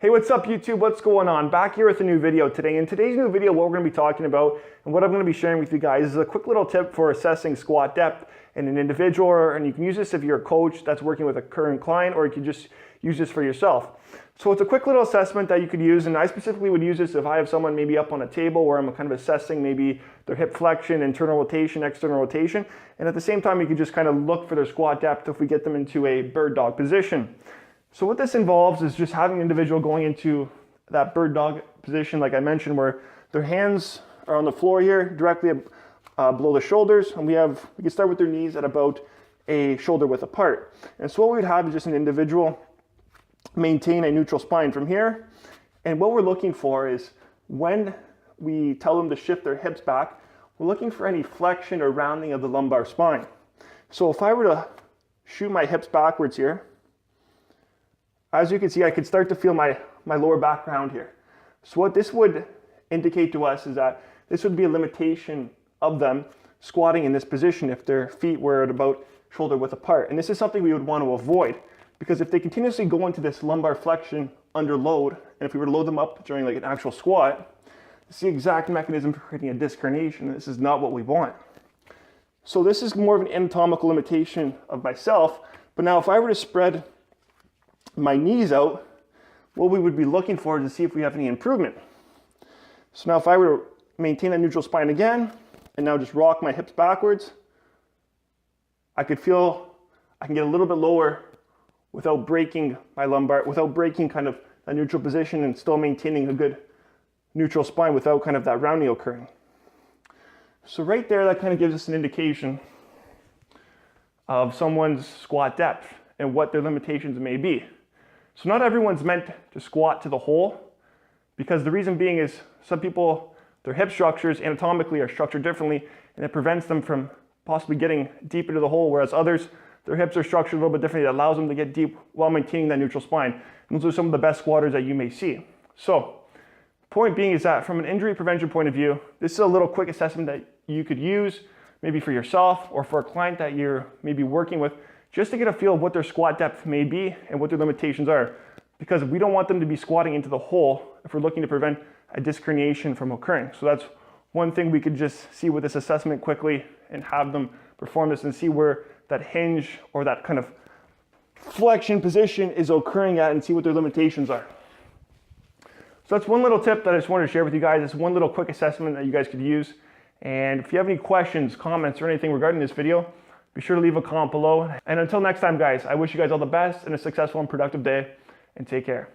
Hey, what's up YouTube? What's going on? Back here with a new video today. In today's new video, what we're going to be talking about and what I'm going to be sharing with you guys is a quick little tip for assessing squat depth in an individual, and you can use this if you're a coach that's working with a current client, or you can just use this for yourself. So it's a quick little assessment that you could use, and I specifically would use this if I have someone maybe up on a table where I'm kind of assessing maybe their hip flexion, internal rotation, external rotation, and at the same time you could just kind of look for their squat depth if we get them into a bird dog position. So what this involves is just having an individual going into that bird dog position, like I mentioned, where their hands are on the floor here, directly below the shoulders, and we can start with their knees at about a shoulder width apart. And so what we would have is just an individual maintain a neutral spine from here. And what we're looking for is when we tell them to shift their hips back, we're looking for any flexion or rounding of the lumbar spine. So if I were to shoot my hips backwards here, as you can see, I could start to feel my lower back round here. So what this would indicate to us is that this would be a limitation of them squatting in this position if their feet were at about shoulder width apart. And this is something we would want to avoid, because if they continuously go into this lumbar flexion under load, and if we were to load them up during like an actual squat, it's the exact mechanism for creating a disc herniation. This is not what we want. So this is more of an anatomical limitation of myself. But now if I were to spread my knees out, what we would be looking for is to see if we have any improvement. So now if I were to maintain that neutral spine again, and now just rock my hips backwards, I could feel I can get a little bit lower without breaking my lumbar, without breaking kind of a neutral position, and still maintaining a good neutral spine without kind of that rounding occurring. So right there, that kind of gives us an indication of someone's squat depth and what their limitations may be. So not everyone's meant to squat to the hole, because the reason being is some people, their hip structures anatomically are structured differently, and it prevents them from possibly getting deep into the hole, whereas others, their hips are structured a little bit differently that allows them to get deep while maintaining that neutral spine. And those are some of the best squatters that you may see. So point being is that from an injury prevention point of view, this is a little quick assessment that you could use maybe for yourself or for a client that you're maybe working with, just to get a feel of what their squat depth may be and what their limitations are. Because we don't want them to be squatting into the hole if we're looking to prevent a disc herniation from occurring. So that's one thing we could just see with this assessment quickly and have them perform this and see where that hinge or that kind of flexion position is occurring at, and see what their limitations are. So that's one little tip that I just wanted to share with you guys. It's one little quick assessment that you guys could use. And if you have any questions, comments, or anything regarding this video, be sure to leave a comment below. And until next time, guys, I wish you guys all the best and a successful and productive day, and take care.